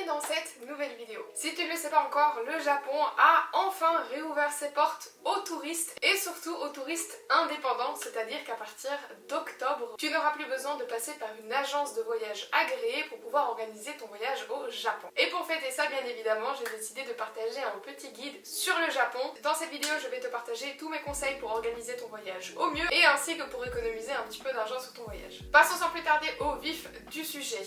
bienvenue dans cette nouvelle vidéo. Si tu ne le sais pas encore, le Japon a enfin réouvert ses portes aux touristes et surtout aux touristes indépendants, c'est-à-dire qu'à partir d'octobre, tu n'auras plus besoin de passer par une agence de voyage agréée pour pouvoir organiser ton voyage au Japon. Et pour fêter ça, bien évidemment, j'ai décidé de partager un petit guide sur le Japon. Dans cette vidéo, je vais te partager tous mes conseils pour organiser ton voyage au mieux et ainsi que pour économiser un petit peu d'argent sur ton voyage. Passons sans plus tarder au vif du sujet.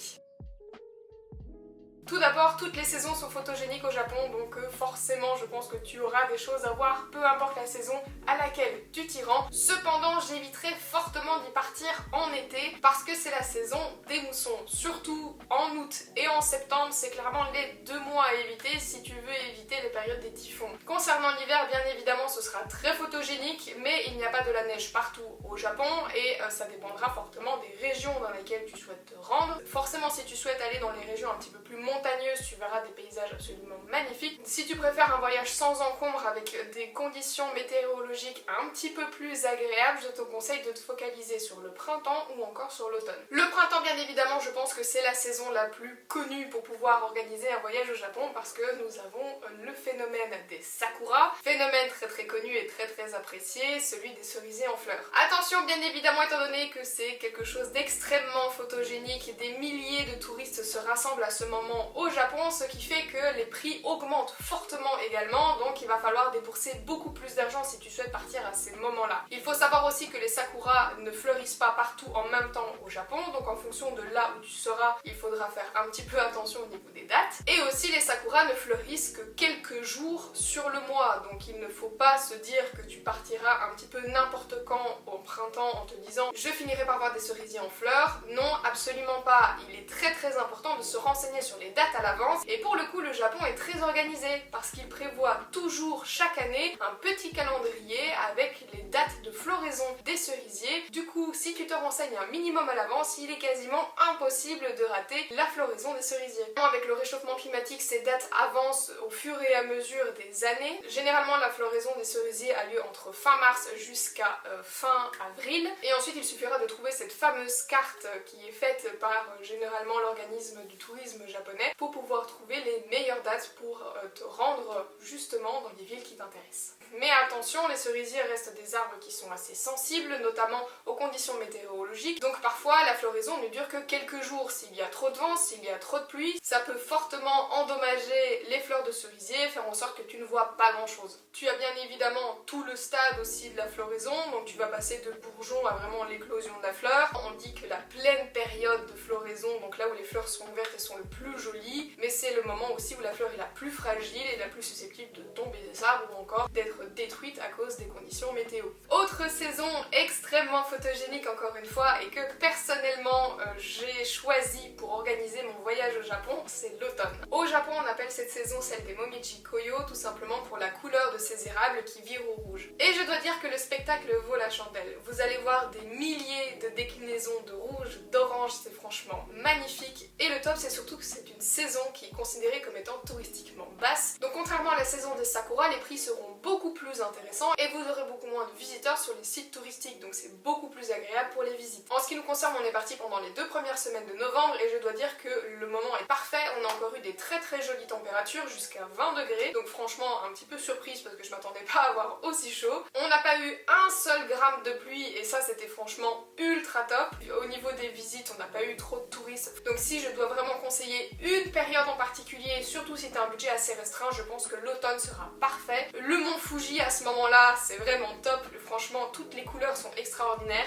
Tout d'abord, toutes les saisons sont photogéniques au Japon, donc forcément je pense que tu auras des choses à voir, peu importe la saison à laquelle tu t'y rends. Cependant, j'éviterai fortement d'y partir en été parce que c'est la saison des moussons. Surtout en août et en septembre, c'est clairement les 2 mois à éviter si tu veux éviter les périodes des typhons. Concernant l'hiver, bien évidemment, ce sera très photogénique, mais il n'y a pas de la neige partout au Japon et ça dépendra fortement des régions dans lesquelles tu souhaites te rendre. Forcément, si tu souhaites aller dans les régions un petit peu plus montagneuses, tu verras des paysages absolument magnifiques. Si tu préfères un voyage sans encombre avec des conditions météorologiques un petit peu plus agréables, je te conseille de te focaliser sur le printemps ou encore sur l'automne. Le printemps, bien évidemment, je pense que c'est la saison la plus connue pour pouvoir organiser un voyage au Japon parce que nous avons le phénomène des sakura, phénomène très connu et très apprécié, celui des cerisiers en fleurs. Attention, bien évidemment, étant donné que c'est quelque chose d'extrêmement photogénique, des milliers de touristes se rassemblent à ce moment au Japon, ce qui fait que les prix augmentent fortement également, donc il va falloir débourser beaucoup plus d'argent si tu souhaites partir à ces moments-là. Il faut savoir aussi que les sakuras ne fleurissent pas partout en même temps au Japon, donc en fonction de là où tu seras, il faudra faire un petit peu attention au niveau des dates. Et aussi les sakuras ne fleurissent que quelques jours sur le mois, donc il ne faut pas se dire que tu partiras un petit peu n'importe quand au printemps en te disant je finirai par voir des cerisiers en fleurs. Non, absolument pas. Il est très important de se renseigner sur les dates à l'avance et pour le coup le Japon est très organisé parce qu'il prévoit toujours chaque année un petit calendrier avec les dates de floraison des cerisiers. Du coup, si tu te renseignes un minimum à l'avance, il est quasiment impossible de rater la floraison des cerisiers. Avec le réchauffement climatique, ces dates avancent au fur et à mesure des années. Généralement la floraison des cerisiers a lieu entre fin mars jusqu'à fin avril et ensuite il suffira de trouver cette fameuse carte qui est faite par généralement l'organisme du tourisme japonais pour pouvoir trouver les meilleures dates pour te rendre justement dans les villes qui t'intéressent. Mais attention, les cerisiers restent des arbres qui sont assez sensibles, notamment aux conditions météorologiques, donc parfois la floraison ne dure que quelques jours. S'il y a trop de vent, s'il y a trop de pluie, ça peut fortement endommager les fleurs de cerisier, faire en sorte que tu ne vois pas grand chose. Tu as bien évidemment tout le stade aussi de la floraison, donc tu vas passer de bourgeon à vraiment l'éclosion de la fleur. On dit que la pleine période de floraison, donc là où les fleurs sont ouvertes et sont le plus jolies, mais c'est le moment aussi où la fleur est la plus fragile et la plus susceptible de tomber des arbres ou encore d'être détruite à cause des conditions météo. Autre saison extrêmement photogénique encore une fois et que personnellement j'ai choisi pour organiser mon voyage au Japon, c'est l'automne. Au Japon on appelle cette saison celle des Momiji Koyo tout simplement pour la couleur de ces érables qui virent au rouge. Et je dois dire que le spectacle vaut la chandelle. Vous allez voir des milliers de déclinaisons de rouge, d'orange, c'est franchement magnifique et le top c'est surtout que c'est une saison qui est considérée comme étant touristiquement basse. Donc contrairement à la saison des sakura, les prix seront beaucoup plus intéressants et vous aurez beaucoup moins de visiteurs sur les sites touristiques, donc c'est beaucoup plus agréable pour les visites. En ce qui nous concerne, on est parti pendant les 2 premières semaines de novembre et je dois dire que le moment est parfait. On a encore eu des très jolies températures jusqu'à 20 degrés, donc franchement un petit peu surprise parce que je m'attendais pas à avoir aussi chaud. On n'a pas eu un seul gramme de pluie et ça c'était franchement ultra top. Au niveau des visites, on n'a pas eu trop de touristes, donc si je dois vraiment conseiller une période en particulier, surtout si tu as un budget assez restreint, je pense que l'automne sera parfait. Le mont Fuji à ce moment-là, c'est vraiment top. Franchement, toutes les couleurs sont extraordinaires.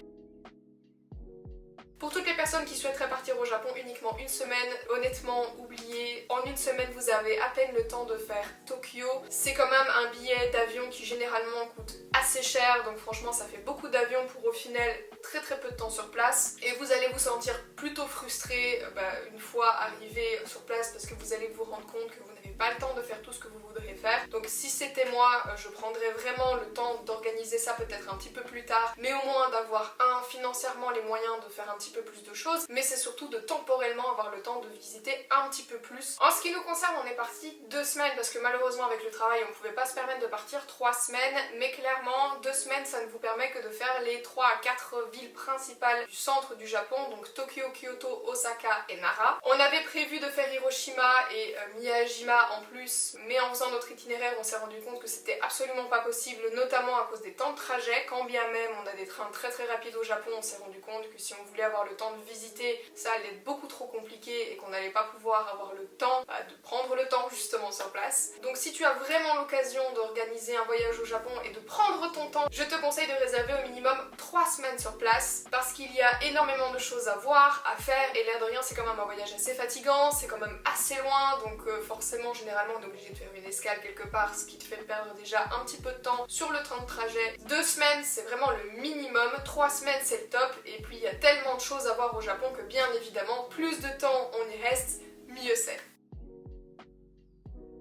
Pour toutes les personnes qui souhaiteraient partir au Japon uniquement une semaine, honnêtement, oubliez, en une semaine vous avez à peine le temps de faire Tokyo. C'est quand même un billet d'avion qui généralement coûte assez cher, donc franchement ça fait beaucoup d'avions pour au final très peu de temps sur place. Et vous allez vous sentir plutôt frustré une fois arrivé sur place parce que vous allez vous rendre compte que vous n'avez pas le temps de faire tout ce que vous voudrez faire. Donc si c'était moi, je prendrais vraiment le temps d'organiser ça peut-être un petit peu plus tard, mais au moins d'avoir financièrement les moyens de faire un petit peu plus de choses, mais c'est surtout de temporellement avoir le temps de visiter un petit peu plus. En ce qui nous concerne, on est parti 2 semaines parce que malheureusement avec le travail on pouvait pas se permettre de partir 3 semaines, mais clairement 2 semaines ça ne vous permet que de faire les 3 à 4 villes principales du centre du Japon, donc Tokyo, Tokyo, Kyoto, Osaka et Nara. On avait prévu de faire Hiroshima et Miyajima en plus, mais en faisant notre itinéraire on s'est rendu compte que c'était absolument pas possible, notamment à cause des temps de trajet. Quand bien même on a des trains très rapides au Japon, on s'est rendu compte que si on voulait avoir le temps de visiter, ça allait être beaucoup trop compliqué et qu'on n'allait pas pouvoir avoir le temps de prendre le temps justement sur place. Donc si tu as vraiment l'occasion d'organiser un voyage au Japon et de prendre ton temps, je te conseille de réserver au minimum 3 semaines sur place parce qu'il y a énormément de choses à voir, à faire et l'air de rien c'est quand même un voyage assez fatigant, c'est quand même assez loin donc forcément généralement on est obligé de faire une escale quelque part, ce qui te fait perdre déjà un petit peu de temps sur le temps de trajet. 2 semaines c'est vraiment le minimum, 3 semaines c'est le top et puis il y a tellement de choses à voir au Japon que bien évidemment plus de temps on y reste, mieux c'est.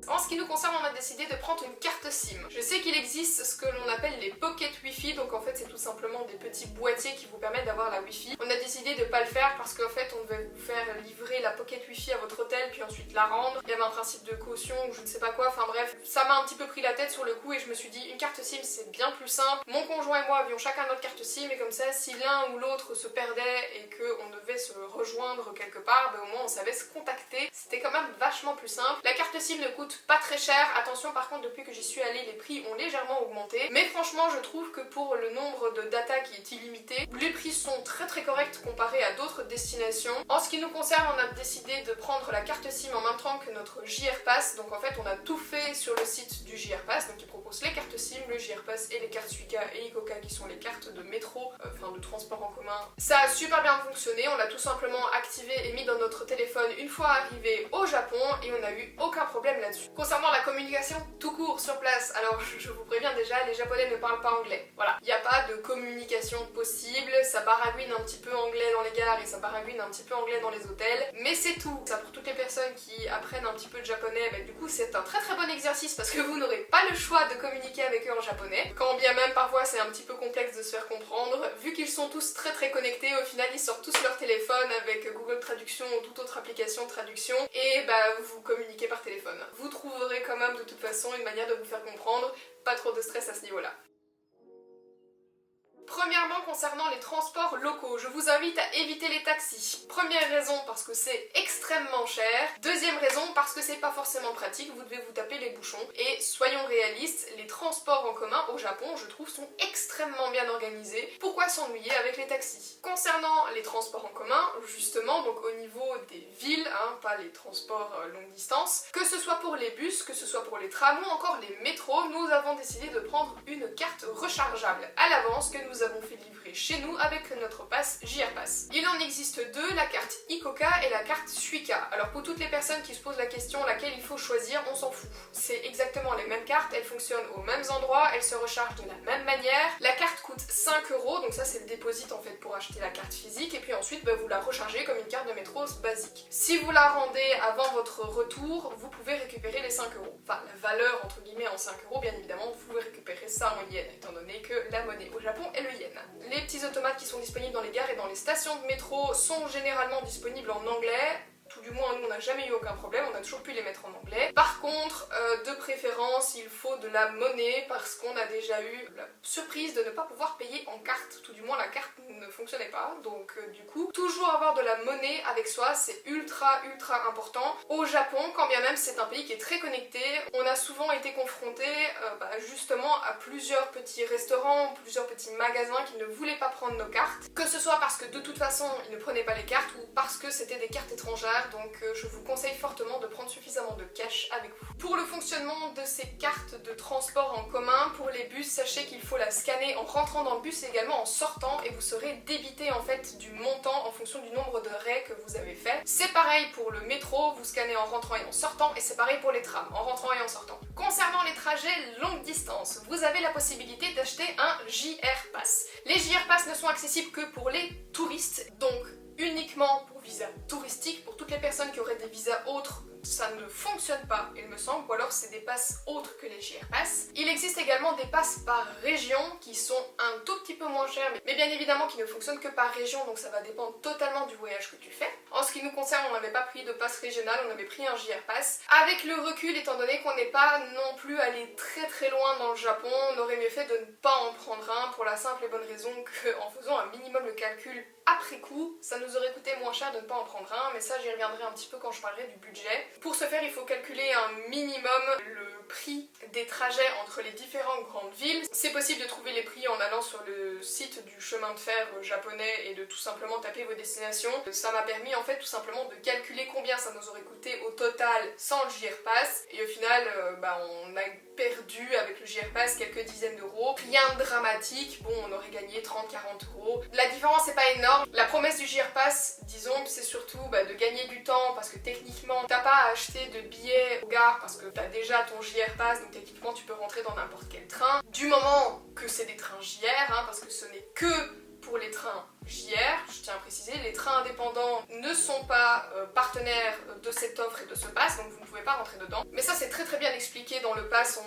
En ce qui nous concerne, on a décidé de prendre une carte SIM. Je sais qu'il existe ce que l'on appelle les pocket Wi-Fi, donc en fait c'est tout simplement des petits boîtiers qui vous permettent d'avoir la Wi-Fi. On a décidé de pas le faire parce qu'en fait on devait vous faire livrer la pocket Wi-Fi à votre hôtel puis ensuite la rendre. Il y avait un principe de caution ou je ne sais pas quoi, enfin bref, ça m'a un petit peu pris la tête sur le coup et je me suis dit une carte SIM c'est bien plus simple. Mon conjoint et moi avions chacun notre carte SIM et comme ça si l'un ou l'autre se perdait et qu'on devait se rejoindre quelque part, au moins on savait se contacter. C'était quand même vachement plus simple. La carte SIM ne coûte pas très cher. Attention par contre depuis que j'y suis allée les prix ont légèrement augmenté mais franchement je trouve que pour le nombre de data qui est illimité les prix sont très corrects comparés à d'autres destinations. En ce qui nous concerne on a décidé de prendre la carte SIM en même temps que notre JR Pass donc en fait on a tout fait sur le site du JR Pass donc il propose les cartes SIM, le JR Pass et les cartes Suica et Icoca qui sont les cartes de métro, enfin de transport en commun. Ça a super bien fonctionné, on l'a tout simplement activé et mis dans notre téléphone une fois arrivé au Japon et on n'a eu aucun problème là-dessus. Concernant la communication tout court sur place, alors je vous préviens déjà, les Japonais ne parlent pas anglais. Voilà, il n'y a pas de communication possible, ça baragouine un petit peu anglais dans les gares et ça baragouine un petit peu anglais dans les hôtels, mais c'est tout. Ça pour toutes les personnes qui apprennent un petit peu de japonais, du coup c'est un très bon exercice parce que vous n'aurez pas le choix de communiquer avec eux en japonais. Quand bien même parfois c'est un petit peu complexe de se faire comprendre, vu qu'ils sont tous très connectés, au final ils sortent tous leur téléphone avec Google Traduction ou toute autre application de traduction et vous communiquez par téléphone. Vous trouverez quand même de toute façon une manière de vous faire comprendre, pas trop de stress à ce niveau-là. Premièrement, concernant les transports locaux, je vous invite à éviter les taxis. Première raison, parce que c'est extrêmement cher. Deuxième raison, parce que c'est pas forcément pratique, vous devez vous taper les bouchons. Et soyons réalistes, les transports en commun au Japon, je trouve, sont extrêmement bien organisés. Pourquoi s'ennuyer avec les taxis? Concernant les transports en commun, justement, donc au niveau des villes, pas les transports longue distance, que ce soit pour les bus, que ce soit pour les trams ou encore les métros, nous avons décidé de prendre une carte rechargeable à l'avance que nous avons fait livrer chez nous avec notre pass JR Pass. Il en existe deux, la carte Icoca et la carte Suica. Alors pour toutes les personnes qui se posent la question laquelle il faut choisir, on s'en fout. C'est exactement les mêmes cartes, elles fonctionnent aux mêmes endroits, elles se rechargent de la même manière. La carte coûte 5 €, donc ça c'est le dépôt en fait pour acheter la carte physique et puis ensuite vous la rechargez comme une carte de métro basique. Si vous la rendez avant votre retour, vous pouvez récupérer les 5 €. Enfin la valeur entre guillemets en 5 € bien évidemment, vous pouvez récupérer ça en yens étant donné que la monnaie au Japon est le yen. Les petits automates qui sont disponibles dans les gares et dans les stations de métro sont généralement disponibles en anglais. Tout du moins, nous, on n'a jamais eu aucun problème, on a toujours pu les mettre en anglais. Par contre, de préférence, il faut de la monnaie parce qu'on a déjà eu la surprise de ne pas pouvoir payer en carte. Tout du moins, la carte ne fonctionnait pas. Donc, du coup, toujours avoir de la monnaie avec soi, c'est ultra important. Au Japon, quand bien même c'est un pays qui est très connecté, on a souvent été confronté justement à plusieurs petits restaurants, plusieurs petits magasins qui ne voulaient pas prendre nos cartes. Que ce soit parce que de toute façon, ils ne prenaient pas les cartes ou parce que c'était des cartes étrangères. Donc je vous conseille fortement de prendre suffisamment de cash avec vous. Pour le fonctionnement de ces cartes de transport en commun, pour les bus, sachez qu'il faut la scanner en rentrant dans le bus et également en sortant et vous serez débité en fait du montant en fonction du nombre de raies que vous avez fait. C'est pareil pour le métro, vous scannez en rentrant et en sortant et c'est pareil pour les trams, en rentrant et en sortant. Concernant les trajets longue distance, vous avez la possibilité d'acheter un JR Pass. Les JR Pass ne sont accessibles que pour les touristes, donc uniquement pour visa touristique. Pour toutes les personnes qui auraient des visas autres, ça ne fonctionne pas, il me semble, ou alors c'est des passes autres que les JR Pass. Il existe également des passes par région qui sont un tout petit peu moins chères, mais bien évidemment qui ne fonctionnent que par région, donc ça va dépendre totalement du voyage que tu fais. En ce qui nous concerne, on n'avait pas pris de passe régionale, on avait pris un JR Pass. Avec le recul, étant donné qu'on n'est pas non plus allé très loin dans le Japon, on aurait mieux fait de ne pas en prendre un pour la simple et bonne raison qu'en faisant un minimum le calcul après coup, ça nous aurait coûté moins cher de ne pas en prendre un, mais ça j'y reviendrai un petit peu quand je parlerai du budget. Pour ce faire, il faut calculer un minimum le prix des trajets entre les différentes grandes villes. C'est possible de trouver les prix en allant sur le site du chemin de fer japonais et de tout simplement taper vos destinations. Ça m'a permis en fait tout simplement de calculer combien ça nous aurait coûté au total sans le JR Pass, et au final on a perdu avec le JR Pass quelques dizaines d'euros. Rien de dramatique, bon on aurait gagné 30-40 euros. La différence n'est pas énorme. La promesse du JR Pass, disons, c'est surtout de gagner du temps, parce que techniquement t'as pas à acheter de billets aux gares parce que t'as déjà ton JR Pass, donc techniquement tu peux rentrer dans n'importe quel train. Du moment que c'est des trains JR, parce que ce n'est que pour les trains JR, je tiens à préciser, les trains indépendants ne sont pas partenaires de cette offre et de ce pass, donc vous ne pouvez pas rentrer dedans. Mais ça c'est très très bien expliqué dans le pass,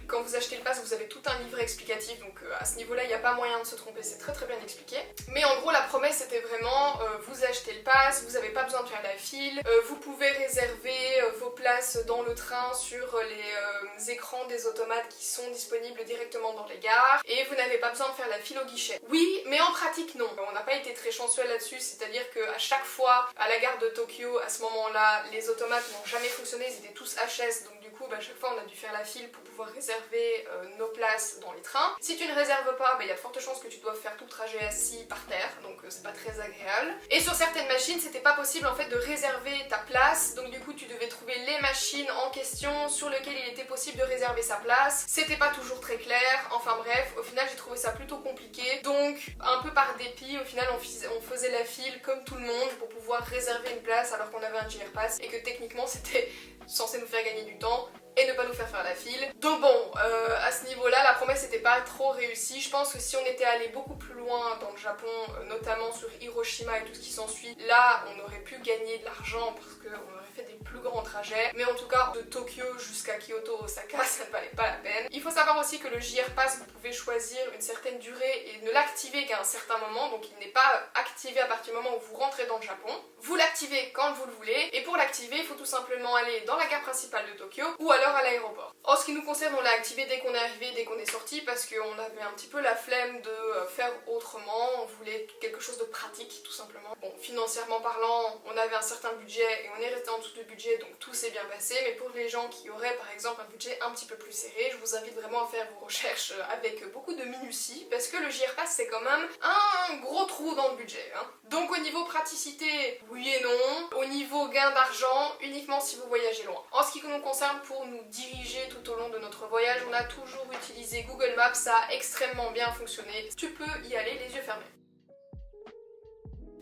quand vous achetez le pass vous avez tout un livret explicatif, donc à ce niveau là il n'y a pas moyen de se tromper, c'est très très bien expliqué. Mais en gros la promesse c'était vraiment, vous achetez le pass, vous n'avez pas besoin de faire la file, vous pouvez réserver vos places dans le train sur les écrans des automates qui sont disponibles directement dans les gares, et vous n'avez pas besoin de faire la file au guichet. Oui, mais en pratique non. On n'a pas été très chanceux là-dessus, c'est-à-dire qu'à chaque fois à la gare de Tokyo, à ce moment-là, les automates n'ont jamais fonctionné, ils étaient tous HS, donc du coup à chaque fois on a dû faire la file pour pouvoir réserver nos places dans les trains. Si tu ne réserves pas, il y a de fortes chances que tu doives faire tout le trajet assis par terre, donc c'est pas très agréable. Et sur certaines machines, c'était pas possible en fait de réserver ta place, donc du coup tu devais trouver les machines en question sur lesquelles il était possible de réserver sa place. C'était pas toujours très clair, enfin bref, au final j'ai trouvé ça plutôt compliqué, donc un peu par dépit, au final on faisait la file comme tout le monde pour pouvoir réserver une place alors qu'on avait un JR Pass et que techniquement c'était censé nous faire gagner du temps et ne pas nous faire faire la file. Donc bon, à ce niveau-là, la promesse n'était pas trop réussie. Je pense que si on était allé beaucoup plus loin dans le Japon, notamment sur Hiroshima et tout ce qui s'ensuit, là on aurait pu gagner de l'argent parce qu'on aurait fait des plus grands trajets. Mais en tout cas, de Tokyo jusqu'à Kyoto, Osaka, ça ne valait pas la peine. Il faut savoir aussi que le JR Pass, vous pouvez choisir une certaine durée et ne l'activer qu'à un certain moment, donc il n'est pas activé à partir du moment où vous rentrez dans le Japon. Vous l'activez quand vous le voulez, et pour l'activer, il faut tout simplement aller dans la gare principale de Tokyo ou alors à l'aéroport. En ce qui nous concerne, on l'a activé dès qu'on est arrivé, dès qu'on est sorti, parce qu'on avait un petit peu la flemme de faire autrement, on voulait quelque chose de pratique tout simplement. Bon, financièrement parlant, on avait un certain budget et on est resté en dessous du budget, donc tout s'est bien passé, mais pour les gens qui auraient par exemple un budget un petit peu plus serré, je vous invite vraiment à faire vos recherches avec beaucoup de minutie, parce que le JR Pass c'est quand même un gros trou dans le budget. Donc au niveau praticité, oui et non. Au niveau gain d'argent, uniquement si vous voyagez loin. En ce qui nous concerne, pour nous diriger tout au long de notre voyage, on a toujours utilisé Google Maps, ça a extrêmement bien fonctionné. Tu peux y aller les yeux fermés.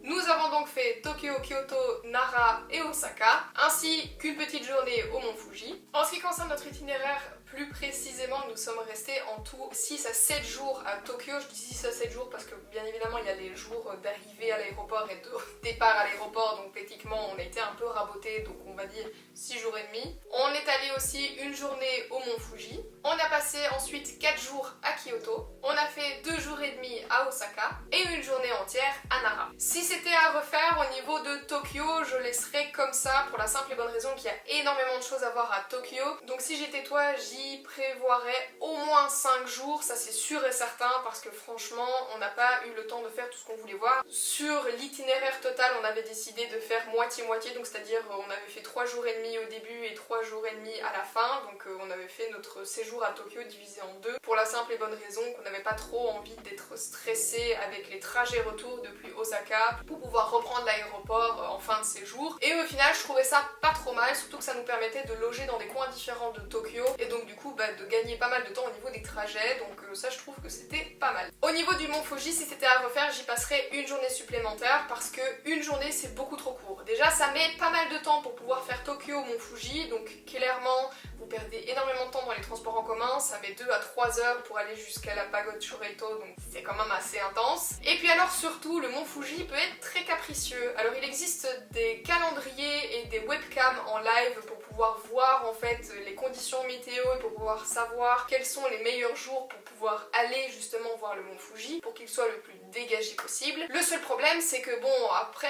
Nous avons donc fait Tokyo, Kyoto, Nara et Osaka, ainsi qu'une petite journée au Mont Fuji. En ce qui concerne notre itinéraire, plus précisément, nous sommes restés en tout 6 à 7 jours à Tokyo. Je dis 6 à 7 jours parce que bien évidemment il y a les jours d'arrivée à l'aéroport et de départ à l'aéroport, donc techniquement on a été un peu raboté, donc on va dire 6 jours et demi. On est allé aussi une journée au Mont Fuji. On a passé ensuite 4 jours à Kyoto. On a fait 2 jours et demi à Osaka et une journée entière à Nara. Si c'était à refaire au niveau de Tokyo, je laisserais comme ça pour la simple et bonne raison qu'il y a énormément de choses à voir à Tokyo. Donc si j'étais toi, j'y prévoirais au moins 5 jours, ça c'est sûr et certain, parce que franchement on n'a pas eu le temps de faire tout ce qu'on voulait voir. Sur l'itinéraire total, on avait décidé de faire moitié-moitié, donc c'est-à-dire on avait fait 3 jours et demi au début et 3 jours et demi à la fin, donc on avait fait notre séjour à Tokyo divisé en 2, pour la simple et bonne raison qu'on n'avait pas trop envie d'être stressé avec les trajets retour depuis Osaka pour pouvoir reprendre l'aéroport en fin de séjour. Et au final je trouvais ça pas trop mal, surtout que ça nous permettait de loger dans des coins différents de Tokyo et donc du coup de gagner pas mal de temps au niveau des trajets, donc ça je trouve que c'était pas mal. Au niveau du Mont Fuji, si c'était à refaire, j'y passerais une journée supplémentaire parce que une journée c'est beaucoup trop court. Déjà ça met pas mal de temps pour pouvoir faire Tokyo au Mont Fuji, donc clairement vous perdez énormément de temps dans les transports en commun, ça met 2 à 3 heures pour aller jusqu'à la pagode Shureito, donc c'est quand même assez intense. Et puis alors surtout, le Mont Fuji peut être très capricieux. Alors il existe des calendriers et des webcams en live pour pouvoir voir en fait les conditions météo et pour pouvoir savoir quels sont les meilleurs jours pour pouvoir aller justement voir le Mont Fuji pour qu'il soit le plus dégagé possible. Le seul problème c'est que bon, après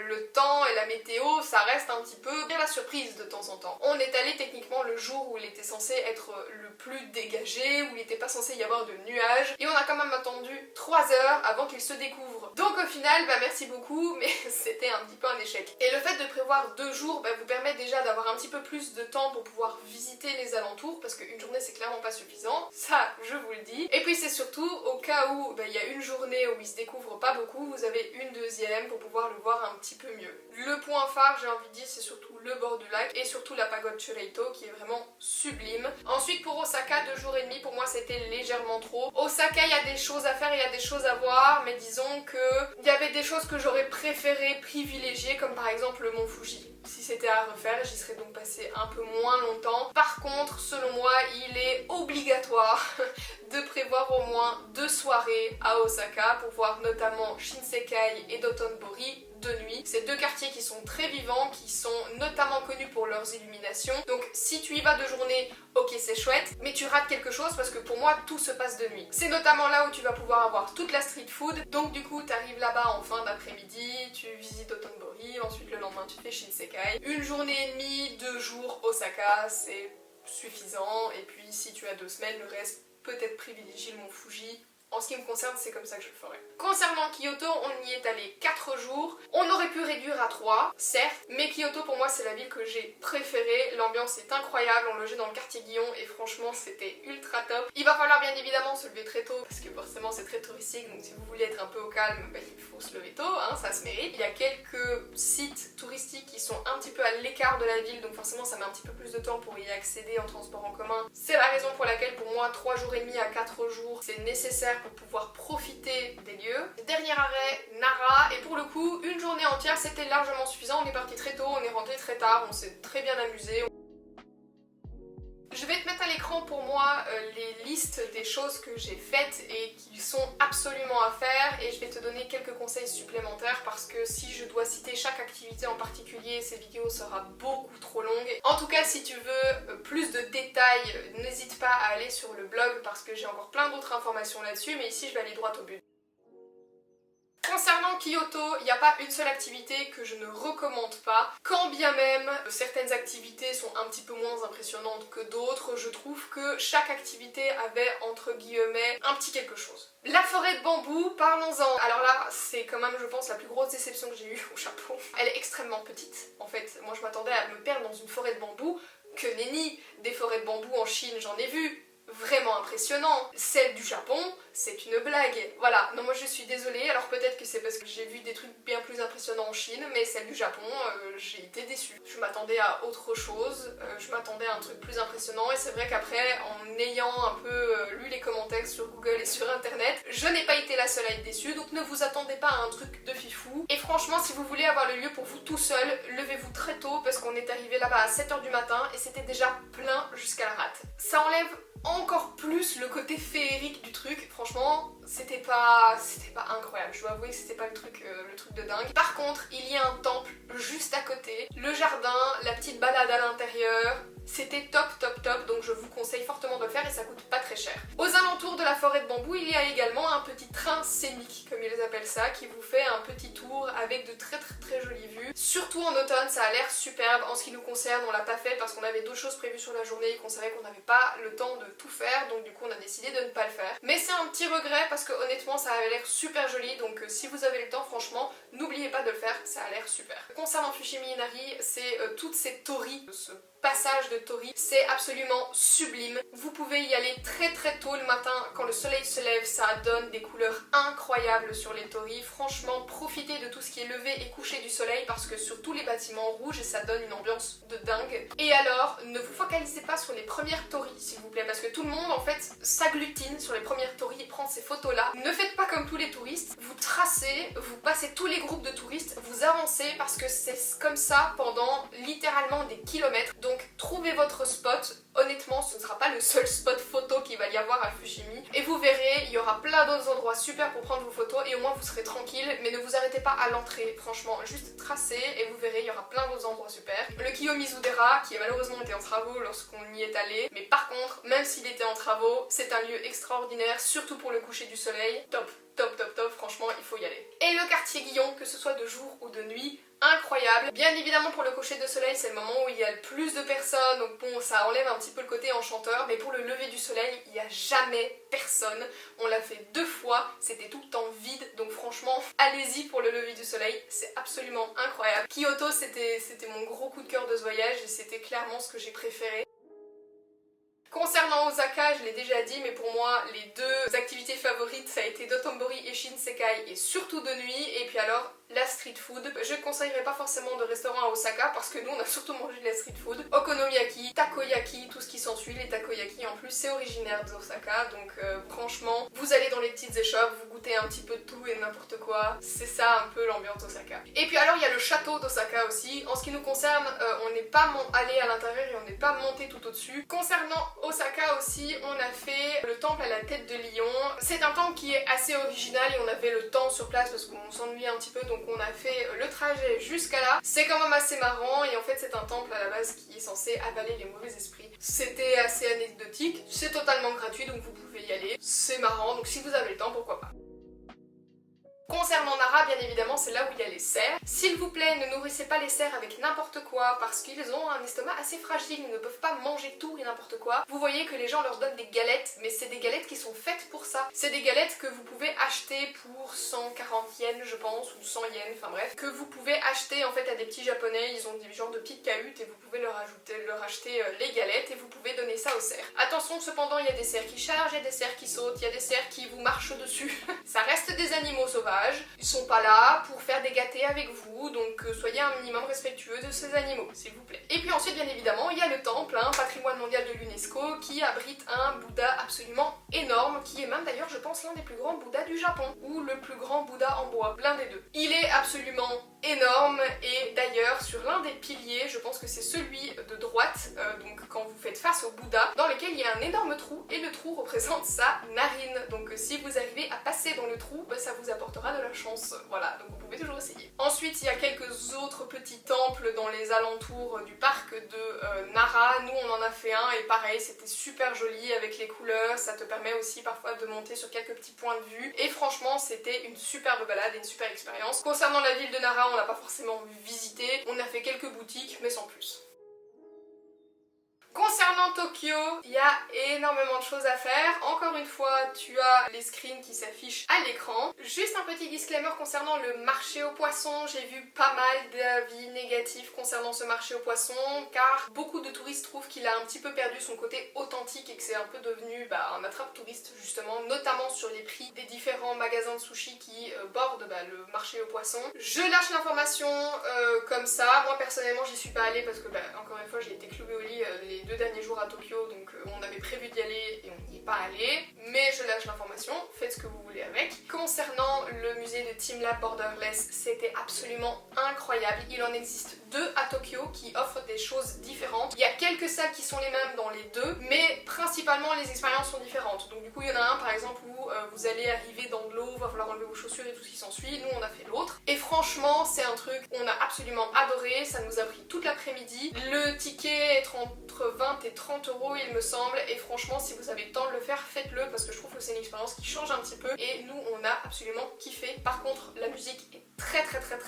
le temps et la météo, ça reste un petit peu bien la surprise de temps en temps. On est allé techniquement le jour où il était censé être le plus dégagé, où il n'était pas censé y avoir de nuages, et on a quand même attendu 3 heures avant qu'il se découvre. Donc au final, bah merci beaucoup, mais c'était un petit peu un échec. Et le fait de prévoir 2 jours vous permet déjà d'avoir un petit peu plus de temps pour pouvoir visiter les alentours, parce qu'une journée c'est clairement pas suffisant, ça je vous le dis. Et puis c'est surtout au cas où il y a une journée où il se découvre pas beaucoup, vous avez une deuxième pour pouvoir le voir un petit peu mieux. Le point phare, j'ai envie de dire, c'est surtout le bord du lac et surtout la pagode Chureito qui est vraiment sublime. Ensuite pour Osaka, 2 jours et demi, pour moi c'était légèrement trop. Osaka, il y a des choses à faire, il y a des choses à voir, mais disons que il y avait des choses que j'aurais préféré privilégier, comme par exemple le mont Fuji. Si c'était à refaire, j'y serais donc passé un peu moins longtemps. Par contre, selon moi, il est obligatoire de prévoir au moins 2 soirées à Osaka pour voir notamment Shinsekai et Dotonbori de nuit. C'est 2 quartiers qui sont très vivants, qui sont notamment connus pour leurs illuminations. Donc si tu y vas de journée, ok c'est chouette, mais tu rates quelque chose parce que pour moi tout se passe de nuit. C'est notamment là où tu vas pouvoir avoir toute la street food. Donc du coup tu arrives là-bas en fin d'après-midi, tu visites Dotonbori, ensuite le lendemain tu fais Shinsekai. Une journée et demie, 2 jours Osaka, c'est suffisant. Et puis si tu as 2 semaines, le reste peut-être privilégie le mont Fuji. En ce qui me concerne, c'est comme ça que je le ferai. Concernant Kyoto, on y est allé 4 jours. On aurait pu réduire à 3, certes, mais Kyoto pour moi c'est la ville que j'ai préférée. L'ambiance est incroyable, on logeait dans le quartier Gion et franchement c'était ultra top. Il va falloir bien évidemment se lever très tôt parce que forcément c'est très touristique, donc si vous voulez être un peu au calme, il faut se lever tôt, hein, ça se mérite. Il y a quelques sites touristiques qui sont un petit peu à l'écart de la ville, donc forcément ça met un petit peu plus de temps pour y accéder en transport en commun. C'est la raison pour laquelle pour moi 3 jours et demi à 4 jours c'est nécessaire pour pouvoir profiter des lieux. Dernier arrêt, Nara, et pour le coup, une journée entière c'était largement suffisant. On est parti très tôt, on est rentré très tard, on s'est très bien amusé. Je vais te mettre à l'écran pour moi les listes des choses que j'ai faites et qui sont absolument à faire, et je vais te donner quelques conseils supplémentaires parce que si je dois citer chaque activité en particulier, cette vidéo sera beaucoup trop longue. En tout cas, si tu veux plus de détails, n'hésite pas à aller sur le blog parce que j'ai encore plein d'autres informations là-dessus, mais ici je vais aller droit au but. Concernant Kyoto, il n'y a pas une seule activité que je ne recommande pas. Quand bien même certaines activités sont un petit peu moins impressionnantes que d'autres, je trouve que chaque activité avait entre guillemets un petit quelque chose. La forêt de bambou, parlons-en. Alors là, c'est quand même je pense la plus grosse déception que j'ai eue au Japon. Elle est extrêmement petite. En fait, moi je m'attendais à me perdre dans une forêt de bambou. Que nenni, des forêts de bambou en Chine, j'en ai vu. Vraiment impressionnant. Celle du Japon, c'est une blague. Voilà, non moi je suis désolée, alors peut-être que c'est parce que j'ai vu des trucs bien plus impressionnants en Chine, mais celle du Japon, j'ai été déçue. Je m'attendais à autre chose, je m'attendais à un truc plus impressionnant, et c'est vrai qu'après, en ayant un peu lu les commentaires sur Google et sur internet, je n'ai pas été la seule à être déçue, donc ne vous attendez pas à un truc de fifou. Et franchement, si vous voulez avoir le lieu pour vous tout seul, levez-vous très tôt, parce qu'on est arrivé là-bas à 7 h du matin, et c'était déjà plein jusqu'à la rate. Ça enlève encore plus le côté féerique du truc. Franchement, c'était pas incroyable. Je dois avouer que c'était pas le truc de dingue. Par contre, il y a un temple juste à côté, le jardin, la petite balade à l'intérieur. C'était top top top, donc je vous conseille fortement de le faire et ça coûte pas très cher. Aux alentours de la forêt de bambou, il y a également un petit train scénique, comme ils appellent ça, qui vous fait un petit tour avec de très jolies vues. Surtout en automne, ça a l'air superbe. En ce qui nous concerne, on l'a pas fait parce qu'on avait d'autres choses prévues sur la journée et qu'on savait qu'on n'avait pas le temps de tout faire, donc du coup on a décidé de ne pas le faire. Mais c'est un petit regret parce que honnêtement ça avait l'air super joli, donc si vous avez le temps, franchement, n'oubliez pas de le faire, ça a l'air super. Concernant Fushimi Inari, c'est toutes ces torii, ce passage de torii, c'est absolument sublime. Vous pouvez y aller très tôt le matin quand le soleil se lève, ça donne des couleurs incroyables sur les torii. Franchement, profitez de tout ce qui est levé et couché du soleil parce que sur tous les bâtiments rouges et ça donne une ambiance de dingue. Et alors, ne vous focalisez pas sur les premières torii s'il vous plaît, parce que tout le monde en fait s'agglutine sur les premières torii et prend ces photos là. Ne faites pas comme tous les touristes, vous tracez, vous passez tous les groupes de touristes, vous avancez parce que c'est comme ça pendant littéralement des kilomètres. Donc trouvez votre spot. Honnêtement, ce ne sera pas le seul spot photo qu'il va y avoir à Fushimi. Et vous verrez, il y aura plein d'autres endroits super pour prendre vos photos et au moins vous serez tranquille. Mais ne vous arrêtez pas à l'entrée, franchement, juste tracez et vous verrez, il y aura plein d'autres endroits super. Le Kiyomizudera, qui a malheureusement été en travaux lorsqu'on y est allé. Mais par contre, même s'il était en travaux, c'est un lieu extraordinaire, surtout pour le coucher du soleil. Top, franchement, il faut y aller. Et le quartier Gion, que ce soit de jour ou de nuit, incroyable. Bien évidemment pour le coucher de soleil c'est le moment où il y a le plus de personnes, donc bon ça enlève un petit peu le côté enchanteur, mais pour le lever du soleil il n'y a jamais personne. On l'a fait 2 fois, c'était tout le temps vide, donc franchement allez-y pour le lever du soleil, c'est absolument incroyable. Kyoto c'était mon gros coup de cœur de ce voyage et c'était clairement ce que j'ai préféré. Concernant Osaka, je l'ai déjà dit, mais pour moi, les 2 activités favorites, ça a été Dotonbori et Shinsekai, et surtout de nuit, et puis alors la street food. Je ne conseillerais pas forcément de restaurant à Osaka, parce que nous, on a surtout mangé de la street food. Okonomiyaki, takoyaki, tout ce qui s'ensuit. Les takoyaki, en plus, c'est originaire d'Osaka, donc franchement, vous allez dans les petites échoppes, vous goûtez un petit peu de tout et n'importe quoi. C'est ça un peu l'ambiance Osaka. Et puis alors, il y a le château d'Osaka aussi. En ce qui nous concerne, on n'est pas allé à l'intérieur et on n'est pas monté tout au-dessus. Concernant Osaka aussi, on a fait le temple à la tête de lion. C'est un temple qui est assez original et on avait le temps sur place parce qu'on s'ennuyait un petit peu, donc on a fait le trajet jusqu'à là. C'est quand même assez marrant et en fait c'est un temple à la base qui est censé avaler les mauvais esprits. C'était assez anecdotique, c'est totalement gratuit donc vous pouvez y aller. C'est marrant, donc si vous avez le temps, pourquoi pas. Concernant Nara, bien évidemment, c'est là où il y a les cerfs. S'il vous plaît, ne nourrissez pas les cerfs avec n'importe quoi parce qu'ils ont un estomac assez fragile, ils ne peuvent pas manger tout et n'importe quoi. Vous voyez que les gens leur donnent des galettes, mais c'est des galettes qui sont faites pour ça. C'est des galettes que vous pouvez acheter pour 140 yens, je pense, ou 100 yens, enfin bref, que vous pouvez acheter en fait à des petits japonais, ils ont des genres de petites cahutes et vous pouvez leur acheter les galettes et vous pouvez donner ça aux cerfs. Attention cependant, il y a des cerfs qui chargent, il y a des cerfs qui sautent, il y a des cerfs qui vous marchent dessus. Ça reste des animaux sauvages. Ils sont pas là pour faire des gâtés avec vous, donc soyez un minimum respectueux de ces animaux, s'il vous plaît. Et puis ensuite, bien évidemment, il y a le temple, patrimoine mondial de l'UNESCO, qui abrite un Bouddha absolument énorme, qui est même d'ailleurs, je pense, l'un des plus grands Bouddhas du Japon, ou le plus grand Bouddha en bois, l'un des 2. Il est absolument énorme, et d'ailleurs, sur l'un des piliers, je pense que c'est celui de droite, donc quand vous faites face au Bouddha, dans lequel il y a un énorme trou, et le trou représente sa narine. Donc si vous arrivez à passer dans le trou, ça vous apportera de la chance. Voilà, donc vous pouvez toujours essayer. Ensuite, il y a quelques autres petits temples dans les alentours du parc de Nara. Nous, on en a fait un, et pareil, c'était super joli avec les couleurs. Ça te permet aussi parfois de monter sur quelques petits points de vue. Et franchement, c'était une superbe balade et une super expérience. Concernant la ville de Nara, on l'a pas forcément visité. On a fait quelques boutiques, mais sans plus. Concernant Tokyo, il y a énormément de choses à faire. Encore une fois, tu as les screens qui s'affichent à l'écran. Juste un petit disclaimer concernant le marché aux poissons. J'ai vu pas mal d'avis négatifs concernant ce marché aux poissons, car beaucoup de touristes trouvent qu'il a un petit peu perdu son côté authentique et que c'est un peu devenu un attrape-touriste justement, notamment sur les prix des différents magasins de sushi qui bordent le marché aux poissons. Je lâche l'information comme ça. Moi personnellement, j'y suis pas allée parce que encore une fois, j'ai été clouée au lit les 2 derniers jours à Tokyo, donc on avait prévu d'y aller et on n'y est pas allé, mais je lâche l'information, faites ce que vous voulez avec. Concernant le musée de Team Lab Borderless, c'était absolument incroyable. Il en existe 2 à Tokyo qui offrent des choses différentes. Il y a quelques salles qui sont les mêmes dans les 2, mais principalement les expériences sont différentes. Donc du coup il y en a un par exemple où vous allez arriver dans de l'eau, va falloir enlever vos chaussures et tout ce qui s'ensuit. Nous on a fait l'autre. Et franchement c'est un truc qu'on a absolument adoré, ça nous a pris toute l'après-midi. Le ticket est entre 20 et 30 euros il me semble, et franchement si vous avez le temps de le faire, faites-le parce que je trouve que c'est une expérience qui change un petit peu et nous on a absolument kiffé. Par contre la musique est très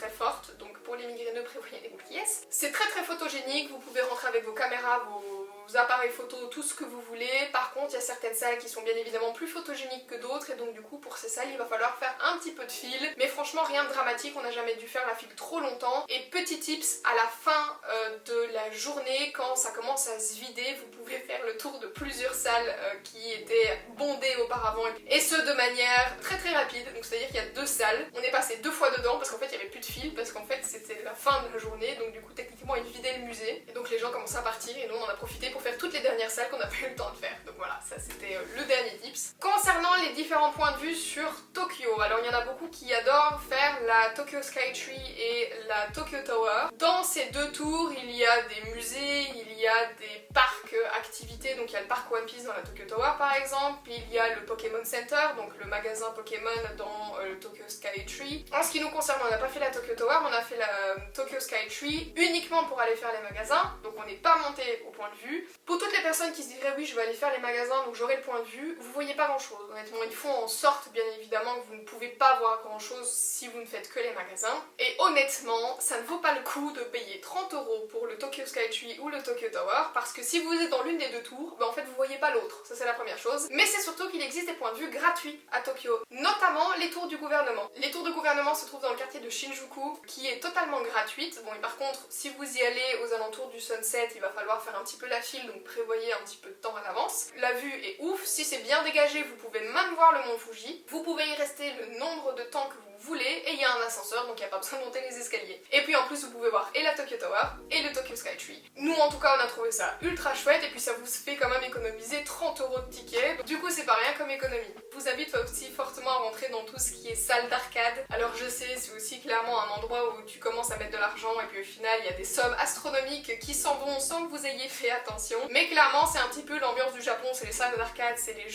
forte, donc pour les migraineux prévoyez des boucliers. C'est très photogénique, vous pouvez rentrer avec vos caméras, vos appareils photo, tout ce que vous voulez. Par contre il y a certaines salles qui sont bien évidemment plus photogéniques que d'autres et donc du coup pour ces salles il va falloir faire un petit peu de file, mais franchement rien de dramatique, on n'a jamais dû faire la file trop longtemps. Et petit tips, à la fin de la journée, quand ça commence à se vider, vous pouvez faire le tour de plusieurs salles qui étaient bondées auparavant, et ce de manière très rapide. Donc c'est à dire qu'il y a 2 salles, on est passé 2 fois dedans parce qu'en fait il n'y avait plus de file, parce qu'en fait c'était la fin de la journée, donc du coup techniquement ils vidaient le musée et donc les gens commençaient à partir et nous on en a profité pour faire toutes les dernières salles qu'on n'a pas eu le temps de faire. Donc voilà, ça c'était le dernier tips. Concernant les différents points de vue sur Tokyo, alors il y en a beaucoup qui adorent faire la Tokyo Skytree et la Tokyo Tower. Dans ces 2 tours il y a des musées, il y a des parcs activités, donc il y a le parc One Piece dans la Tokyo Tower par exemple, il y a le Pokémon Center, donc le magasin Pokémon dans le Tokyo Skytree. En ce qui nous concerne, on n'a pas fait la Tokyo Tower, on a fait la Tokyo Skytree uniquement uniquement pour aller faire les magasins, donc on n'est pas monté au point de vue. Pour toutes les personnes qui se diraient oui je vais aller faire les magasins donc j'aurai le point de vue, vous voyez pas grand chose. Honnêtement ils font en sorte bien évidemment que vous ne pouvez pas voir grand chose si vous ne faites que les magasins. Et honnêtement ça ne vaut pas le coup de payer 30 € pour le Tokyo Skytree ou le Tokyo Tower parce que si vous êtes dans l'une des deux tours, en fait vous voyez pas l'autre, ça c'est la première chose. Mais c'est surtout qu'il existe des points de vue gratuits à Tokyo, notamment les tours du gouvernement. Les tours du gouvernement se trouvent dans le quartier de Shinjuku qui est totalement gratuite. Bon et par contre si vous y allez aux alentours du sunset il va falloir faire un petit peu la file donc prévoyez un petit peu de temps à l'avance. La vue est ouf, si c'est bien dégagé vous pouvez même voir le mont Fuji. Vous pouvez y rester le nombre de temps que vous voulez et il y a un ascenseur donc il n'y a pas besoin de monter les escaliers. Et puis en plus vous pouvez voir et la Tokyo Tower et le Tokyo Skytree. Nous en tout cas on a trouvé ça ultra chouette et puis ça vous fait quand même économiser 30 € de ticket. Donc, du coup c'est pas rien comme économie. Je vous invite aussi fortement à rentrer dans tout ce qui est salle d'arcade. Alors je sais c'est aussi clairement un endroit où tu commences à mettre de l'argent et puis au final il y a des sommes astronomiques qui s'en vont sans que vous ayez fait attention. Mais clairement c'est un petit peu l'ambiance du Japon, c'est les salles d'arcade, c'est les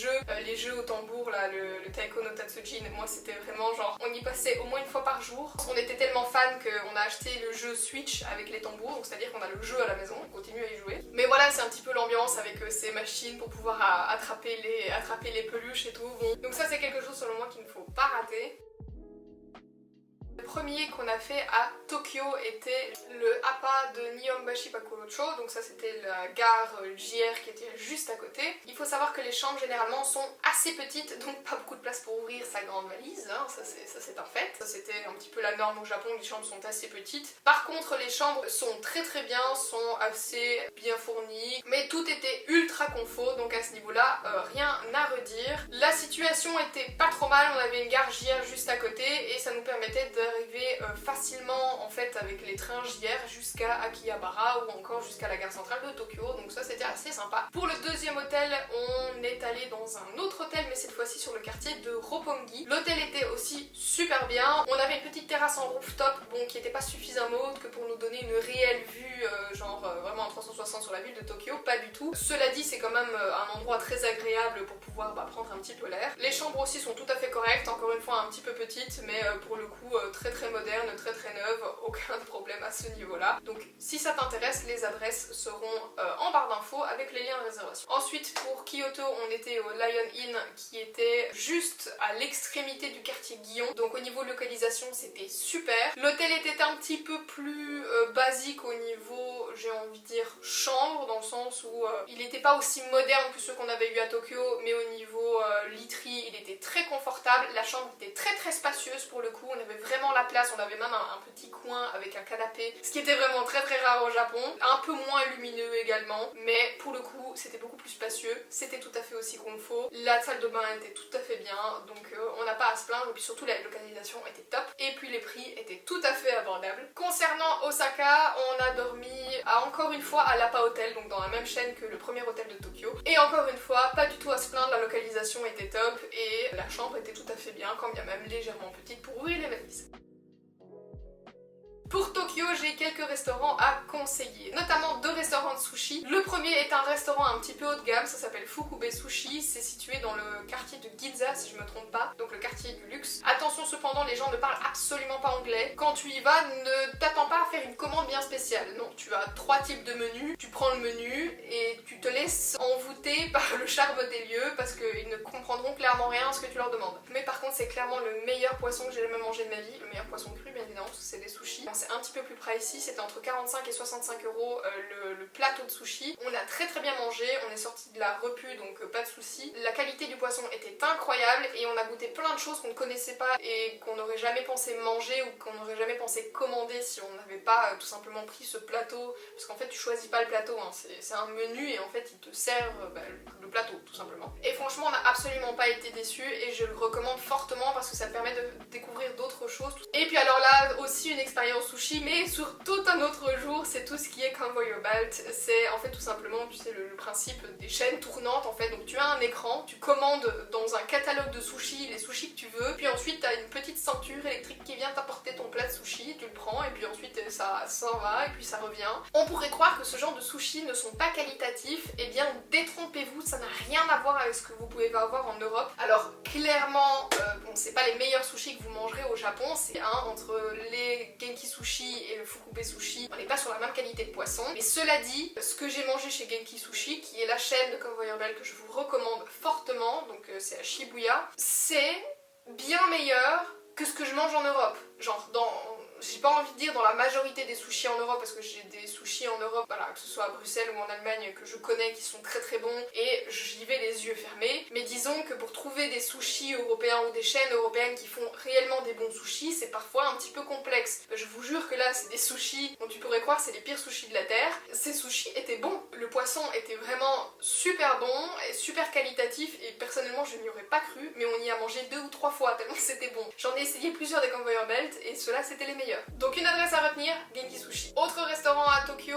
jeux au tambour là, le Taiko no Tatsujin. Moi c'était vraiment genre on y passait au moins une fois par jour. On était tellement fans qu'on a acheté le jeu Switch avec les tambours, donc c'est à dire qu'on a le jeu à la maison, on continue à y jouer. Mais voilà c'est un petit peu l'ambiance avec ces machines pour pouvoir attraper les peluches et tout. Bon. Donc ça c'est quelque chose selon moi qu'il ne faut pas rater. Le premier qu'on a fait à Tokyo était le APA de Nihonbashi Bakurocho, donc ça c'était la gare JR qui était juste à côté. Il faut savoir que les chambres généralement sont assez petites, donc pas beaucoup de place pour ouvrir sa grande valise, hein, ça c'est un fait. Ça c'était un petit peu la norme au Japon, les chambres sont assez petites. Par contre les chambres sont très bien, sont assez bien fournies, mais tout était ultra confort, donc à ce niveau-là, rien à redire. La situation était pas trop mal, on avait une gare JR juste à côté et ça nous permettait d'arriver facilement en fait avec les trains JR jusqu'à Akihabara ou encore jusqu'à la gare centrale de Tokyo, donc ça c'était assez sympa. Pour le deuxième hôtel, on est allé dans un autre hôtel mais cette fois-ci sur le quartier de Roppongi. L'hôtel était aussi super bien, on avait une petite terrasse en rooftop bon, qui n'était pas suffisamment haute que pour nous donner une réelle vue vraiment en 360 sur la ville de Tokyo, pas du tout. Cela dit c'est quand même un endroit très agréable pour pouvoir prendre un petit peu l'air. Les chambres aussi sont tout à fait correctes, encore une fois un petit peu petites mais pour le coup très moderne, très neuve, aucun problème à ce niveau-là. Donc si ça t'intéresse, les adresses seront en barre d'infos avec les liens de réservation. Ensuite pour Kyoto, on était au Lion Inn qui était juste à l'extrémité du quartier Gion. Donc au niveau localisation, c'était super. L'hôtel était un petit peu plus basique au niveau, j'ai envie de dire, chambre, dans le sens où il n'était pas aussi moderne que ceux qu'on avait eu à Tokyo, mais au niveau literie, il était très confortable. La chambre était très spacieuse pour le coup, on avait vraiment la place, on avait même un petit coin avec un canapé, ce qui était vraiment très rare au Japon, un peu moins lumineux également, mais pour le coup c'était beaucoup plus spacieux, c'était tout à fait aussi confort, la salle de bain était tout à fait bien, donc on n'a pas à se plaindre, et puis surtout la localisation était top, et puis les prix étaient tout à fait abordables. Concernant Osaka, on a dormi encore une fois à l'Apa Hotel, donc dans la même chaîne que le premier hôtel de Tokyo, et encore une fois, pas du tout à se plaindre, la localisation était top, et la chambre était tout à fait bien, quand bien même légèrement petite pour ouvrir les valises. Pour Tokyo, j'ai quelques restaurants à conseiller, notamment 2 restaurants de sushi. Le premier est un restaurant un petit peu haut de gamme, ça s'appelle Fukube Sushi, c'est situé dans le quartier de Ginza si je me trompe pas, donc le quartier du luxe. Attention cependant, les gens ne parlent absolument pas anglais. Quand tu y vas, ne t'attends pas à faire une commande bien spéciale. Non, tu as 3 types de menus, tu prends le menu et tu te laisses envoûter par le charme des lieux parce qu'ils ne comprendront clairement rien à ce que tu leur demandes. Mais par contre, c'est clairement le meilleur poisson que j'ai jamais mangé de ma vie, le meilleur poisson cru bien évidemment, parce que c'est des sushis. C'est un petit peu plus pricey, c'était entre 45 et 65 € le plateau de sushi. On a très bien mangé, on est sorti de la repu donc pas de soucis. La qualité du poisson était incroyable et on a goûté plein de choses qu'on ne connaissait pas et qu'on n'aurait jamais pensé manger ou qu'on n'aurait jamais pensé commander si on n'avait pas tout simplement pris ce plateau, parce qu'en fait tu choisis pas le plateau, hein. C'est un menu et en fait ils te servent le plateau tout simplement. Et franchement on n'a absolument pas été déçus et je le recommande fortement parce que ça permet de découvrir d'autres choses. Et puis alors là aussi une expérience sushi mais sur tout un autre jour, c'est tout ce qui est Convoy Balt. C'est en fait tout simplement, tu sais, le principe des chaînes tournantes en fait. Donc tu as un écran, tu commandes dans un catalogue de sushis les sushis que tu veux, puis ensuite tu as une petite ceinture électrique qui vient t'apporter ton plat de sushi, tu le prends et puis ensuite ça s'en va et puis ça revient. On pourrait croire que ce genre de sushis ne sont pas qualitatifs, et bien détrompez-vous, ça n'a rien à voir avec ce que vous pouvez avoir en Europe. Alors clairement, bon c'est pas les meilleurs sushis que vous mangerez au Japon, c'est entre les Genki Sushi Sushi et le Fukube Sushi, on n'est pas sur la même qualité de poisson. Mais cela dit, ce que j'ai mangé chez Genki Sushi, qui est la chaîne de Convoyeur Bell que je vous recommande fortement, donc c'est à Shibuya, c'est bien meilleur que ce que je mange en Europe. Genre j'ai pas envie de dire dans la majorité des sushis en Europe, parce que j'ai des sushis en Europe, voilà, que ce soit à Bruxelles ou en Allemagne, que je connais, qui sont très très bons, et j'y vais les yeux fermés. Mais disons que pour trouver des sushis européens ou des chaînes européennes qui font réellement des bons sushis, c'est parfois un petit peu complexe. Je vous jure que là, c'est des sushis dont tu pourrais croire c'est les pires sushis de la Terre. Ces sushis étaient bons. Le poisson était vraiment super bon, et super qualitatif, et personnellement, je n'y aurais pas cru, mais on y a mangé 2 ou 3 fois, tellement c'était bon. J'en ai essayé plusieurs des Conveyor Belt, et ceux-là, c'était les meilleurs. Donc une adresse à retenir, Genki Sushi. Autre restaurant à Tokyo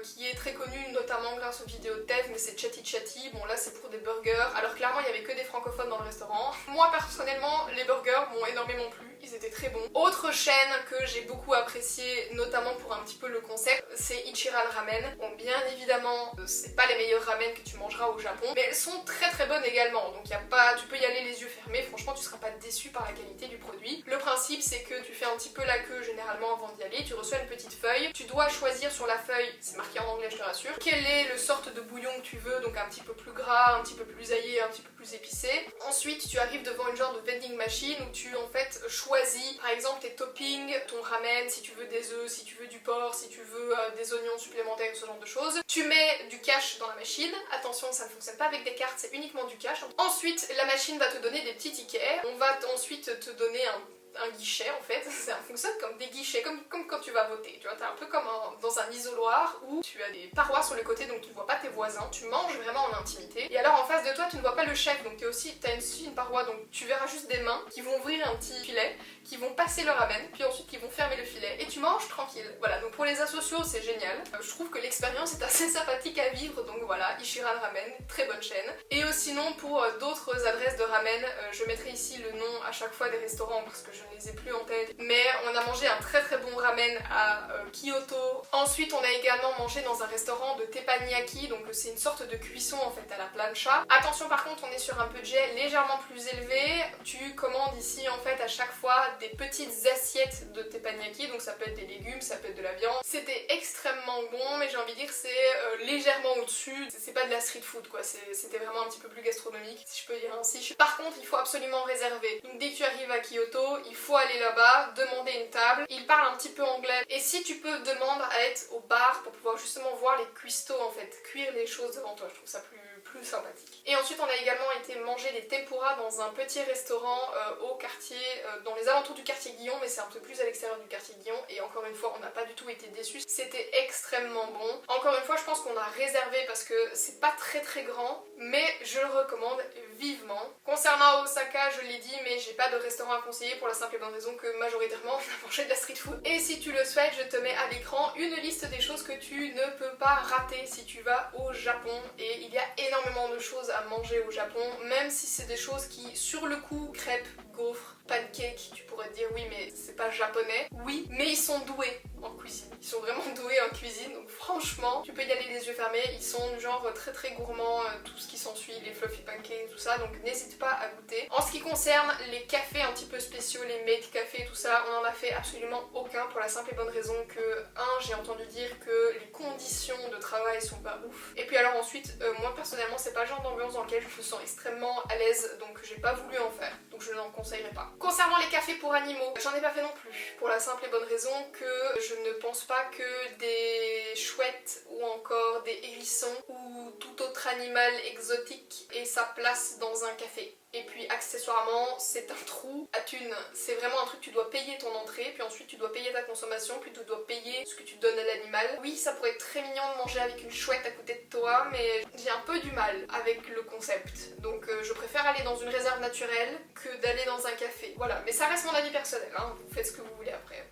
qui est très connu notamment grâce aux vidéos de Tev, mais c'est Chatty Chatty. Bon là c'est pour des burgers, alors clairement il y avait que des francophones dans le restaurant. Moi personnellement les burgers m'ont énormément plu, ils étaient très bons. Autre chaîne que j'ai beaucoup appréciée, notamment pour un petit peu le concept, c'est Ichiran Ramen. Bon bien évidemment c'est pas les meilleurs ramen que tu mangeras au Japon, mais elles sont très très bonnes également, donc tu peux y aller les yeux fermés, franchement tu seras pas déçu par la qualité du produit. Le principe c'est que tu fais un petit peu la queue généralement avant d'y aller, tu reçois une petite feuille, tu dois choisir sur la feuille, c'est marqué en anglais je te rassure, quelle est le sorte de bouillon que tu veux, donc un petit peu plus gras, un petit peu plus aillé, un petit peu plus épicé. Ensuite tu arrives devant une genre de vending machine où tu en fait choisis par exemple tes toppings, ton ramen, si tu veux des œufs, si tu veux du porc, si tu veux des oignons supplémentaires, ce genre de choses. Tu mets du cash dans la machine, attention ça ne fonctionne pas avec des cartes, c'est uniquement du cash. Ensuite la machine va te donner des petits tickets, on va ensuite te donner un guichet en fait, ça fonctionne comme des guichets, comme quand tu vas voter, tu vois, t'es un peu comme dans un isoloir où tu as des parois sur le côté donc tu ne vois pas tes voisins, tu manges vraiment en intimité, et alors en face de toi tu ne vois pas le chef, donc t'as aussi une paroi, donc tu verras juste des mains qui vont ouvrir un petit filet, qui vont passer le ramen, puis ensuite qui vont fermer le filet, et tu manges tranquille. Voilà, donc pour les asociaux c'est génial, je trouve que l'expérience est assez sympathique à vivre, donc voilà, Ichiran Ramen, très bonne chaîne. Et sinon pour d'autres adresses de ramen, je mettrai ici le nom à chaque fois des restaurants parce que je ne les ai plus en tête, mais on a mangé un très très bon ramen à Kyoto. Ensuite on a également mangé dans un restaurant de teppanyaki, donc c'est une sorte de cuisson en fait à la plancha. Attention par contre on est sur un budget légèrement plus élevé, tu commandes ici en fait à chaque fois des petites assiettes de teppanyaki, donc ça peut être des légumes, ça peut être de la viande. C'était extrêmement bon, mais j'ai envie de dire c'est légèrement au-dessus, c'est pas de la street food quoi, c'était vraiment un petit peu plus gastronomique si je peux dire ainsi. Par contre il faut absolument réserver, donc dès que tu arrives à Kyoto il faut aller là-bas, demander une table, ils parlent un petit peu anglais, et si tu peux demande à être au bar pour pouvoir justement voir les cuistots en fait, cuire les choses devant toi, je trouve ça plus sympathique. Et ensuite on a également été manger des tempura dans un petit restaurant au quartier, dans les alentours du quartier Guillon, mais c'est un peu plus à l'extérieur du quartier Guillon, et encore une fois on n'a pas du tout été déçus, c'était extrêmement bon. Encore une fois je pense qu'on a réservé parce que c'est pas très très grand, mais je le recommande vivement. Concernant Osaka, je l'ai dit, mais j'ai pas de restaurant à conseiller pour la simple et bonne raison que majoritairement on a mangé de la street food. Et si tu le souhaites, je te mets à l'écran une liste des choses que tu ne peux pas rater si tu vas au Japon, et il y a énormément de choses à manger au Japon, même si c'est des choses qui sur le coup, crêpes, gaufres, pancakes, tu pourrais te dire oui mais c'est pas japonais, oui, mais ils sont doués en cuisine, ils sont vraiment doués en cuisine, donc franchement tu peux y aller les yeux fermés, ils sont genre très très gourmands, tout ce qui s'ensuit, les fluffy pancakes, tout ça, donc n'hésite pas à goûter. En ce qui concerne les cafés un petit peu spéciaux, les made cafés, tout ça, on en a fait absolument aucun pour la simple et bonne raison que, j'ai entendu dire que les conditions de travail sont pas ouf, et puis alors ensuite, moi personnellement c'est pas le genre d'ambiance dans lequel je me sens extrêmement à l'aise, donc j'ai pas voulu en faire, donc je n'en conseillerais pas. Concernant les cafés pour animaux, j'en ai pas fait non plus, pour la simple et bonne raison que je ne pense pas que des chouettes ou encore des hérissons ou tout autre animal exotique ait sa place dans un café. Et puis accessoirement, c'est un trou à thunes. C'est vraiment un truc, tu dois payer ton entrée, puis ensuite tu dois payer ta consommation, puis tu dois payer ce que tu donnes à l'animal. Oui, ça pourrait être très mignon de manger avec une chouette à côté de toi, mais j'ai un peu du mal avec le concept. Donc je préfère aller dans une réserve naturelle que d'aller dans un café. Voilà, mais ça reste mon avis personnel, hein. Vous faites ce que vous voulez après.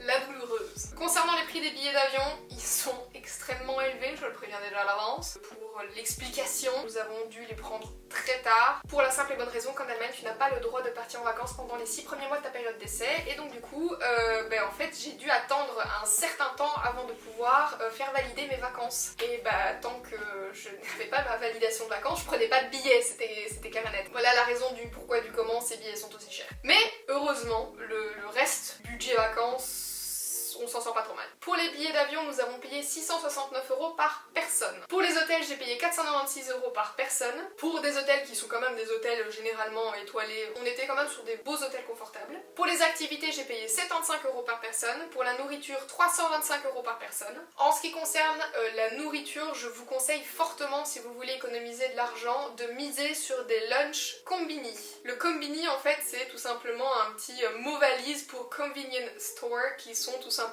La douloureuse. Concernant les prix des billets d'avion, ils sont extrêmement élevés, je le préviens déjà à l'avance. Pour pour l'explication. Nous avons dû les prendre très tard pour la simple et bonne raison qu'en Allemagne tu n'as pas le droit de partir en vacances pendant les 6 premiers mois de ta période d'essai et donc du coup en fait j'ai dû attendre un certain temps avant de pouvoir faire valider mes vacances et tant que je n'avais pas ma validation de vacances je prenais pas de billets, c'était carré net. Voilà la raison du pourquoi du comment ces billets sont aussi chers. Mais heureusement le reste budget vacances on s'en sort pas trop mal. Pour les billets d'avion, nous avons payé 669 € par personne. Pour les hôtels, j'ai payé 496 € par personne. Pour des hôtels qui sont quand même des hôtels généralement étoilés, on était quand même sur des beaux hôtels confortables. Pour les activités, j'ai payé 75 € par personne. Pour la nourriture, 325 € par personne. En ce qui concerne la nourriture, je vous conseille fortement, si vous voulez économiser de l'argent, de miser sur des lunchs combini. Le combini, en fait, c'est tout simplement un petit mot valise pour convenience store, qui sont tout simplement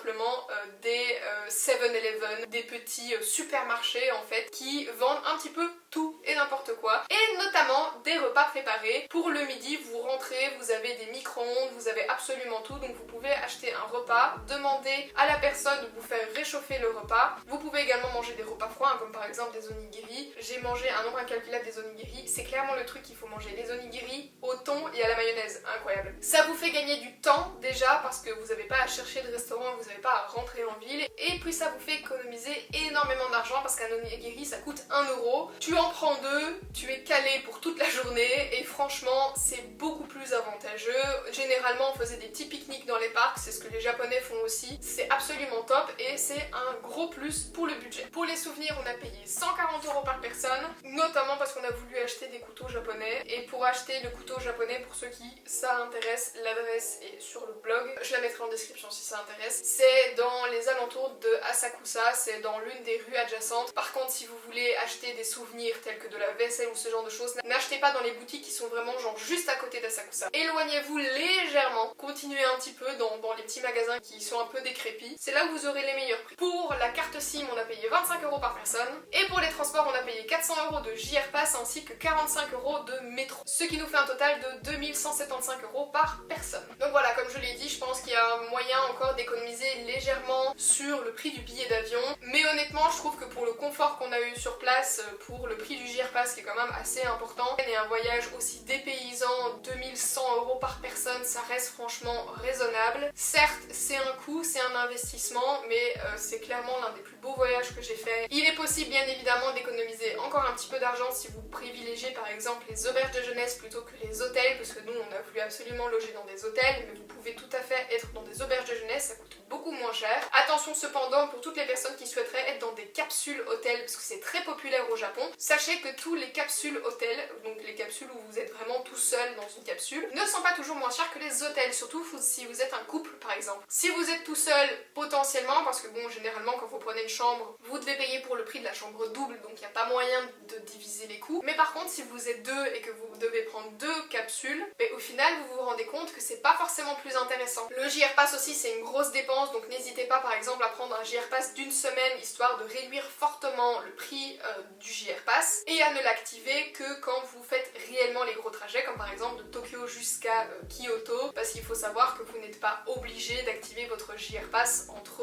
des 7-Eleven, des petits supermarchés en fait qui vendent un petit peu tout et n'importe quoi et notamment des repas préparés. Pour le midi vous rentrez, vous avez des micro-ondes, vous avez absolument tout, donc vous pouvez acheter un repas, demander à la personne de vous faire réchauffer le repas. Vous pouvez également manger des repas froids comme par exemple des onigiri. J'ai mangé un nombre incalculable des onigiri, c'est clairement le truc qu'il faut manger, les onigiri au thon et à la mayonnaise, incroyable. Ça vous fait gagner du temps déjà parce que vous n'avez pas à chercher de restaurant, vous n'avez pas à rentrer en ville et puis ça vous fait économiser énormément d'argent parce qu'un onigiri ça coûte 1 €. Tu en prends 2, tu es calé pour toute la journée et franchement c'est beaucoup plus avantageux. Généralement on faisait des petits pique-niques dans les parcs, c'est ce que les japonais font aussi, c'est absolument top et c'est un gros plus pour le budget. Pour les souvenirs on a payé 140 € par personne, notamment parce qu'on a voulu acheter des couteaux japonais et pour acheter le couteau japonais, pour ceux qui ça intéresse, l'adresse est sur le blog, je la mettrai en description si ça intéresse. C'est dans les alentours de Asakusa, c'est dans l'une des rues adjacentes. Par contre si vous voulez acheter des souvenirs tels que de la vaisselle ou ce genre de choses, n'achetez pas dans les boutiques qui sont vraiment genre juste à côté d'Asakusa. Éloignez-vous légèrement, continuez un petit peu dans les petits magasins qui sont un peu décrépits, c'est là où vous aurez les meilleurs prix. Pour la carte SIM on a payé 25 € par personne et pour les transports on a payé 400 € de JR Pass ainsi que 45 € de métro, ce qui nous fait un total de 2175 € par personne. Donc voilà, comme je l'ai dit, je pense qu'il y a un moyen encore d'économiser légèrement sur le prix du billet d'avion, mais honnêtement je trouve que pour le confort qu'on a eu sur place, pour le prix du JR Pass qui est quand même assez important, et un voyage aussi dépaysant, 2100 € par personne, ça reste franchement raisonnable. Certes c'est un coût, c'est un investissement, mais c'est clairement l'un des plus beaux voyages que j'ai fait. Il est possible bien évidemment d'économiser encore un petit peu d'argent si vous privilégiez par exemple les auberges de jeunesse plutôt que les hôtels, parce que nous on a voulu absolument loger dans des hôtels, mais vous pouvez tout à fait être dans des auberges de jeunesse, ça coûte beaucoup moins cher. Attention cependant pour toutes les personnes qui souhaiteraient être dans des capsules hôtels, parce que c'est très populaire au Japon, sachez que tous les capsules hôtels, donc les capsules où vous êtes vraiment tout seul dans une capsule, ne sont pas toujours moins chers que les hôtels, surtout si vous êtes un couple par exemple. Si vous êtes tout seul, potentiellement, parce que bon généralement quand vous prenez une chambre, vous devez payer pour le prix de la chambre double, donc il n'y a pas moyen de diviser les coûts. Mais par contre si vous êtes deux et que vous devez prendre 2 capsules, au final vous vous rendez compte que c'est pas forcément plus intéressant. Le JR Pass aussi c'est une grosse dépense, donc n'hésitez pas par exemple à prendre un JR Pass d'une semaine histoire de réduire fortement le prix du JR Pass et à ne l'activer que quand vous faites réellement les gros trajets, comme par exemple de Tokyo jusqu'à Kyoto, parce qu'il faut savoir que vous n'êtes pas obligé d'activer votre JR Pass entre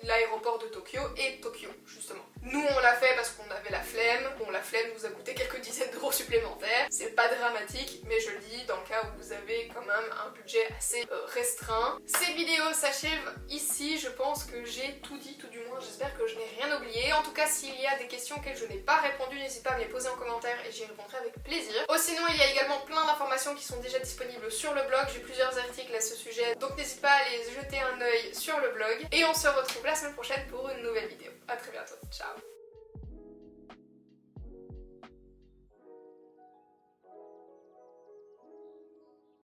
l'aéroport de Tokyo et Tokyo justement. Nous on l'a fait parce qu'on avait la flemme, bon la flemme nous a coûté quelques dizaines d'euros supplémentaires, c'est pas dramatique, mais je le dis dans le cas où vous avez quand même un budget assez restreint. Cette vidéo s'achève ici, je pense que j'ai tout dit, tout du moins j'espère que je n'ai rien oublié. En tout cas s'il y a des questions auxquelles je n'ai pas répondu, n'hésitez pas à me les poser en commentaire et j'y répondrai avec plaisir. Oh, sinon il y a également plein d'informations qui sont déjà disponibles sur le blog, j'ai plusieurs articles à ce sujet, donc n'hésite pas à aller jeter un œil sur le blog et on se retrouve la semaine prochaine pour une nouvelle vidéo. A très bientôt, ciao.